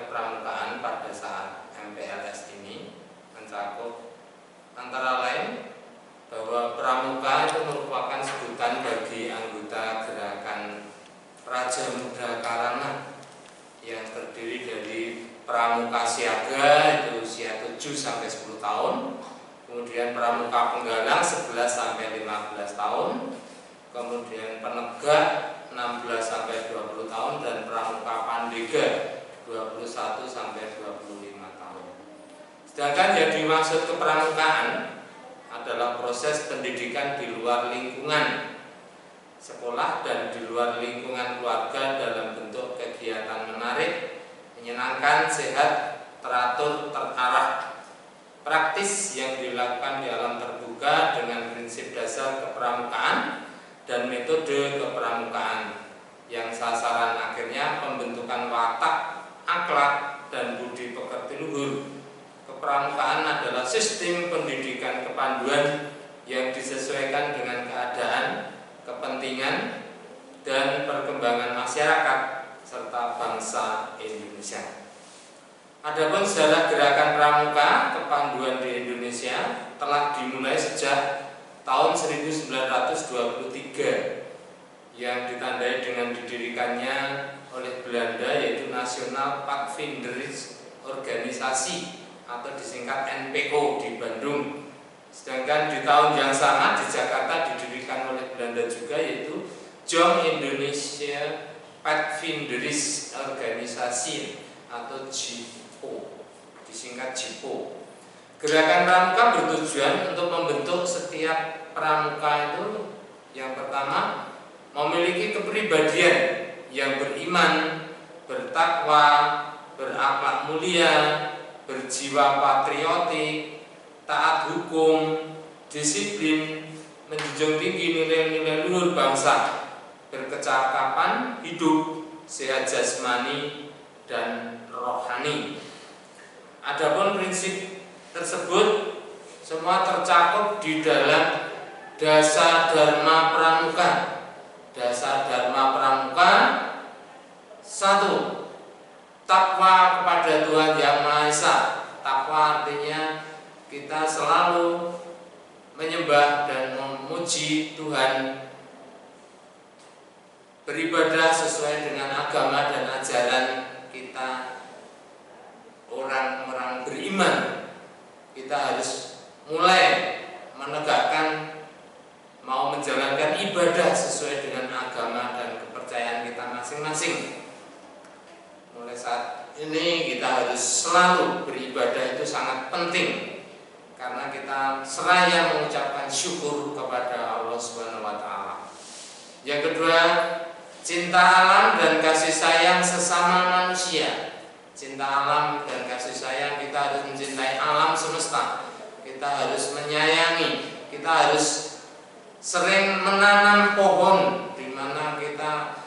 kepramukaan pada saat MPLS ini mencakup antara lain bahwa pramuka itu merupakan sebutan bagi anggota gerakan Praja Muda Karangan yang terdiri dari pramuka siaga itu usia 7 sampai 10 tahun, kemudian pramuka penggalang 11 sampai 15 tahun, kemudian penegak 16 sampai 20 tahun, dan pramuka pandega 21 sampai 25 tahun. Sedangkan yang dimaksud kepramukaan adalah proses pendidikan di luar lingkungan sekolah dan di luar lingkungan keluarga dalam bentuk kegiatan menarik, menyenangkan, sehat, teratur, terarah, praktis yang dilakukan di alam terbuka dengan prinsip dasar kepramukaan dan metode kepramukaan yang sasaran akhirnya pembentukan watak, akhlak, dan budi pekerti luhur. Kepramukaan adalah sistem pendidikan kepanduan yang disesuaikan dengan keadaan, kepentingan, dan perkembangan masyarakat serta bangsa Indonesia. Adapun sejarah gerakan pramuka kepanduan di Indonesia telah dimulai sejak tahun 1923 yang ditandai dengan didirikannya oleh Belanda, yaitu National Padvinderis Organisasi atau disingkat NPO di Bandung. Sedangkan di tahun yang sama di Jakarta didirikan oleh Belanda juga, yaitu Jong Indonesia Padvinderis Organisasi atau JIPO, disingkat JIPO. Gerakan pramuka bertujuan untuk membentuk setiap pramuka itu yang pertama memiliki kepribadian yang beriman, bertakwa, berakhlak mulia, berjiwa patriotik, taat hukum, disiplin, menjunjung tinggi nilai-nilai luhur bangsa, berkecakapan hidup, sehat jasmani dan rohani. Adapun prinsip tersebut semua tercakup di dalam dasar dharma pramuka. Dasar dharma pramuka 1. Takwa kepada Tuhan Yang Maha Esa. Takwa artinya kita selalu menyembah dan memuji Tuhan, beribadah sesuai dengan agama dan ajaran kita, orang-orang beriman. Kita harus mulai menegakkan, mau menjalankan ibadah sesuai dengan agama dan kepercayaan kita masing-masing. Mulai saat ini kita harus selalu beribadah, itu sangat penting karena kita seraya mengucapkan syukur kepada Allah Subhanahu wa taala. Yang kedua, cinta alam dan kasih sayang sesama manusia. Cinta alam dan kasih sayang, kita harus mencintai alam semesta. Kita harus menyayangi, kita harus sering menanam pohon di mana kita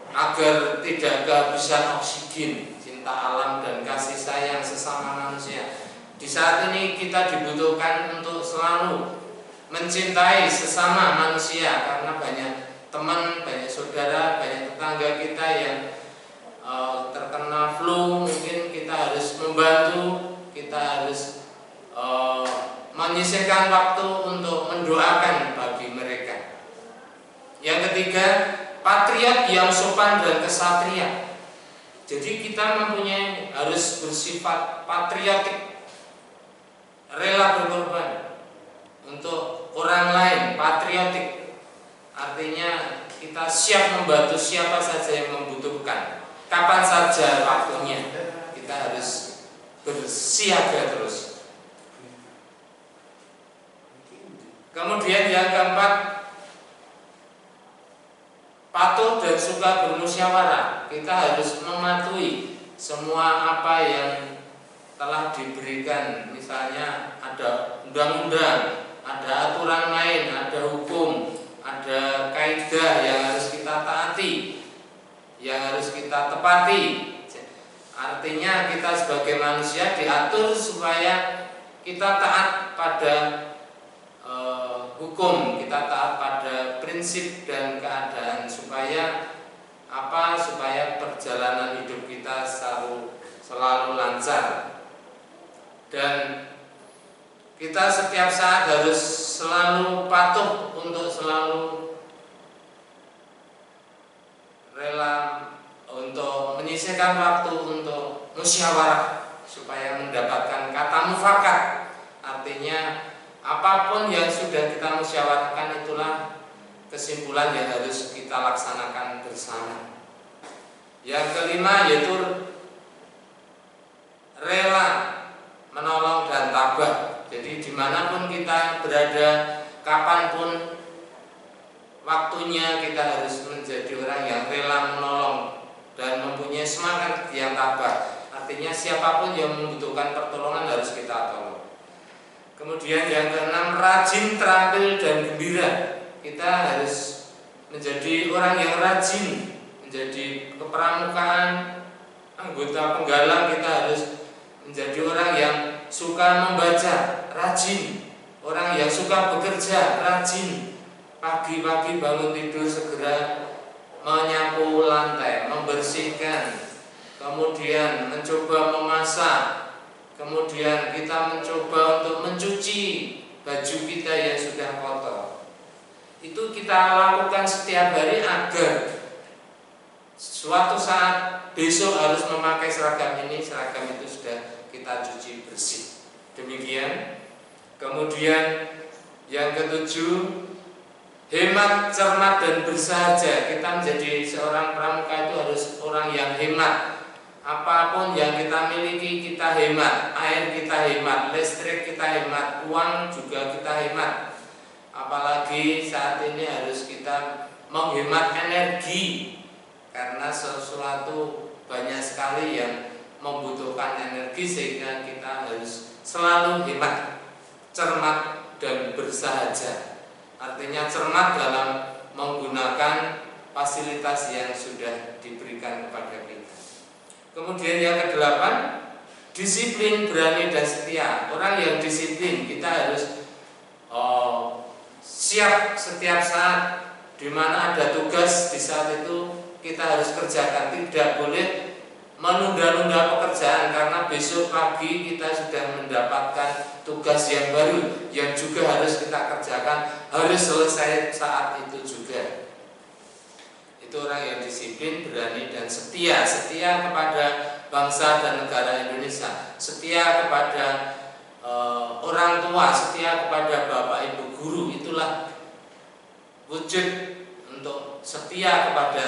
agar tidak kehabisan oksigen. Cinta alam dan kasih sayang sesama manusia. Di saat ini kita dibutuhkan untuk selalu mencintai sesama manusia karena banyak teman, banyak saudara, banyak tetangga kita yang terkena flu. Mungkin kita harus membantu, kita harus menyisihkan waktu untuk mendoakan bagi mereka. Yang ketiga, patriot yang sopan dan kesatria. Jadi kita mempunyai, harus bersifat patriotik, rela berkorban untuk orang lain. Patriotik artinya kita siap membantu siapa saja yang membutuhkan, kapan saja waktunya. Kita harus bersiaga terus. Kemudian yang keempat, patuh dan suka bermusyawarah. Kita harus mematuhi semua apa yang telah diberikan. Misalnya ada undang-undang, ada aturan main, ada hukum, ada kaidah yang harus kita taati, yang harus kita tepati. Artinya kita sebagai manusia diatur supaya kita taat pada hukum, kita taat pada prinsip dan keadaan, supaya apa apa supaya perjalanan hidup kita selalu lancar. Dan kita setiap saat harus selalu patuh untuk selalu rela untuk menyisihkan waktu untuk musyawarah supaya mendapatkan kata mufakat. Artinya apapun yang sudah kita musyawarahkan itulah kesimpulan yang harus kita laksanakan bersama. Yang kelima yaitu rela menolong dan tabah. Jadi dimanapun kita berada, kapanpun waktunya, kita harus menjadi orang yang rela menolong dan mempunyai semangat yang tabah. Artinya siapapun yang membutuhkan pertolongan harus kita tolong. Kemudian yang keenam, rajin, terampil dan gembira. Kita harus menjadi orang yang rajin, menjadi kepramukaan, anggota penggalang. Kita harus menjadi orang yang suka membaca, rajin. Orang yang suka bekerja, rajin. Pagi-pagi bangun tidur segera menyapu lantai, membersihkan, kemudian mencoba memasak, kemudian kita mencoba untuk mencuci baju kita yang sudah kotor. Itu kita lakukan setiap hari agar suatu saat besok harus memakai seragam ini, seragam itu sudah kita cuci bersih. Demikian. Kemudian yang ketujuh, hemat, cermat dan bersahaja. Kita menjadi seorang pramuka itu harus orang yang hemat. Apapun yang kita miliki kita hemat, air kita hemat, listrik kita hemat, uang juga kita hemat. Apalagi saat ini harus kita menghemat energi, karena sesuatu banyak sekali yang membutuhkan energi, sehingga kita harus selalu hemat, cermat dan bersahaja. Artinya cermat dalam menggunakan fasilitas yang sudah diberikan kepada kita. Kemudian yang kedelapan, disiplin, berani dan setia. Orang yang disiplin, kita harus siap setiap saat. Di mana ada tugas, di saat itu kita harus kerjakan. Tidak boleh menunda-nunda pekerjaan, karena besok pagi kita sudah mendapatkan tugas yang baru yang juga harus kita kerjakan, harus selesai saat itu juga. Itu orang yang disiplin, berani dan setia. Setia kepada bangsa dan negara Indonesia, setia kepada orang tua, setia kepada bapak ibu guru. Itulah wujud untuk setia kepada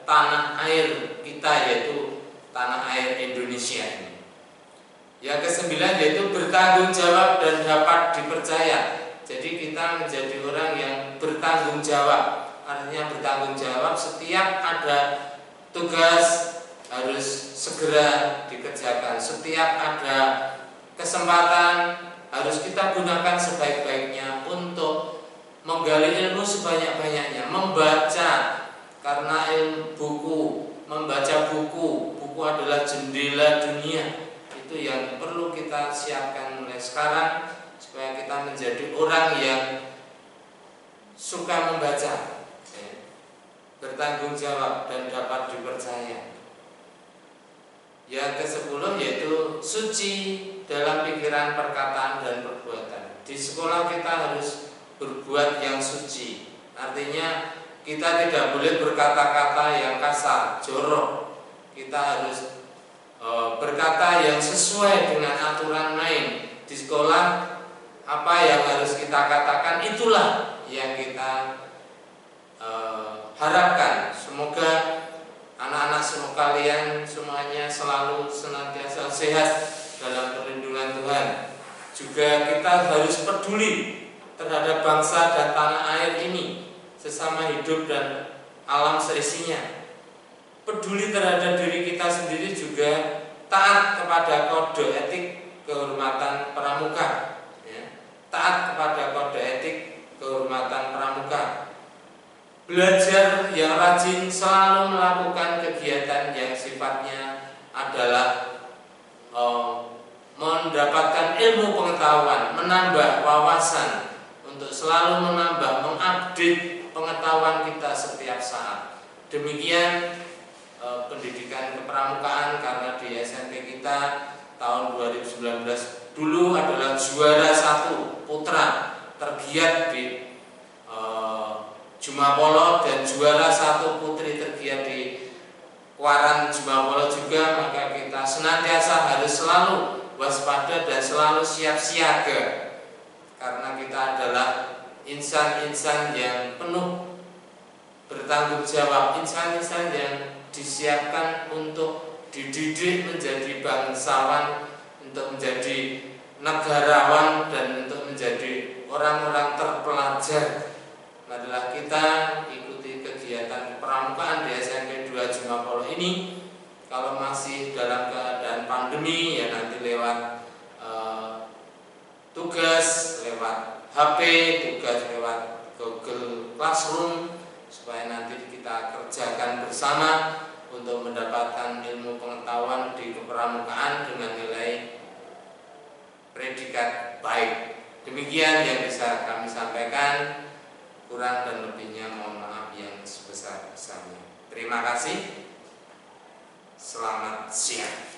tanah air kita, yaitu tanah air Indonesia ini. Yang kesembilan yaitu bertanggung jawab dan dapat dipercaya. Jadi kita menjadi orang yang bertanggung jawab. Artinya bertanggung jawab, setiap ada tugas harus segera dikerjakan. Setiap ada kesempatan harus kita gunakan sebaik-baiknya untuk menggali ilmu sebanyak-banyaknya, membaca, karena membaca buku adalah jendela dunia. Itu yang perlu kita siapkan mulai sekarang, supaya kita menjadi orang yang suka membaca, bertanggung jawab dan dapat dipercaya. Yang ke-10 yaitu suci dalam pikiran, perkataan dan perbuatan. Di sekolah kita harus berbuat yang suci. Artinya kita tidak boleh berkata-kata yang kasar, jorok. Kita harus berkata yang sesuai dengan aturan main. Di sekolah apa yang harus kita katakan, itulah yang kita harapkan. Semoga anak-anak semua kalian semuanya selalu senantiasa sehat dalam perlindungan Tuhan. Juga kita harus peduli terhadap bangsa dan tanah air ini, sesama hidup dan alam seisinya. Peduli terhadap diri kita sendiri, juga taat kepada kode etik kehormatan pramuka, taat kepada kode etik kehormatan pramuka. Belajar yang rajin, selalu melakukan kegiatan yang sifatnya adalah mendapatkan ilmu pengetahuan, menambah wawasan, untuk selalu menambah, mengupdate pengetahuan kita setiap saat. Demikian pendidikan kepramukaan, karena di SMP kita tahun 2019 dulu adalah juara 1 putra tergiat di Jumapolo dan juara 1 putri tergiat di Kuaran Jumapolo juga. Maka kita senantiasa harus selalu waspada dan selalu siap siaga, karena kita adalah insan-insan yang penuh bertanggung jawab, insan-insan yang disiapkan untuk dididik menjadi bangsawan, untuk menjadi negarawan, dan untuk menjadi orang-orang terpelajar. Marilah kita ikuti kegiatan kepramukaan di SMP 2 Jumapolo ini. Kalau masih dalam keadaan pandemi, ya nanti lewat tugas, lewat HP, tugas lewat Google Classroom, supaya nanti kita kerjakan bersama untuk mendapatkan ilmu pengetahuan di kepramukaan dengan nilai predikat baik. Demikian yang bisa kami sampaikan, kurang dan lebihnya mohon maaf yang sebesar-besarnya. Terima kasih. Selamat siang.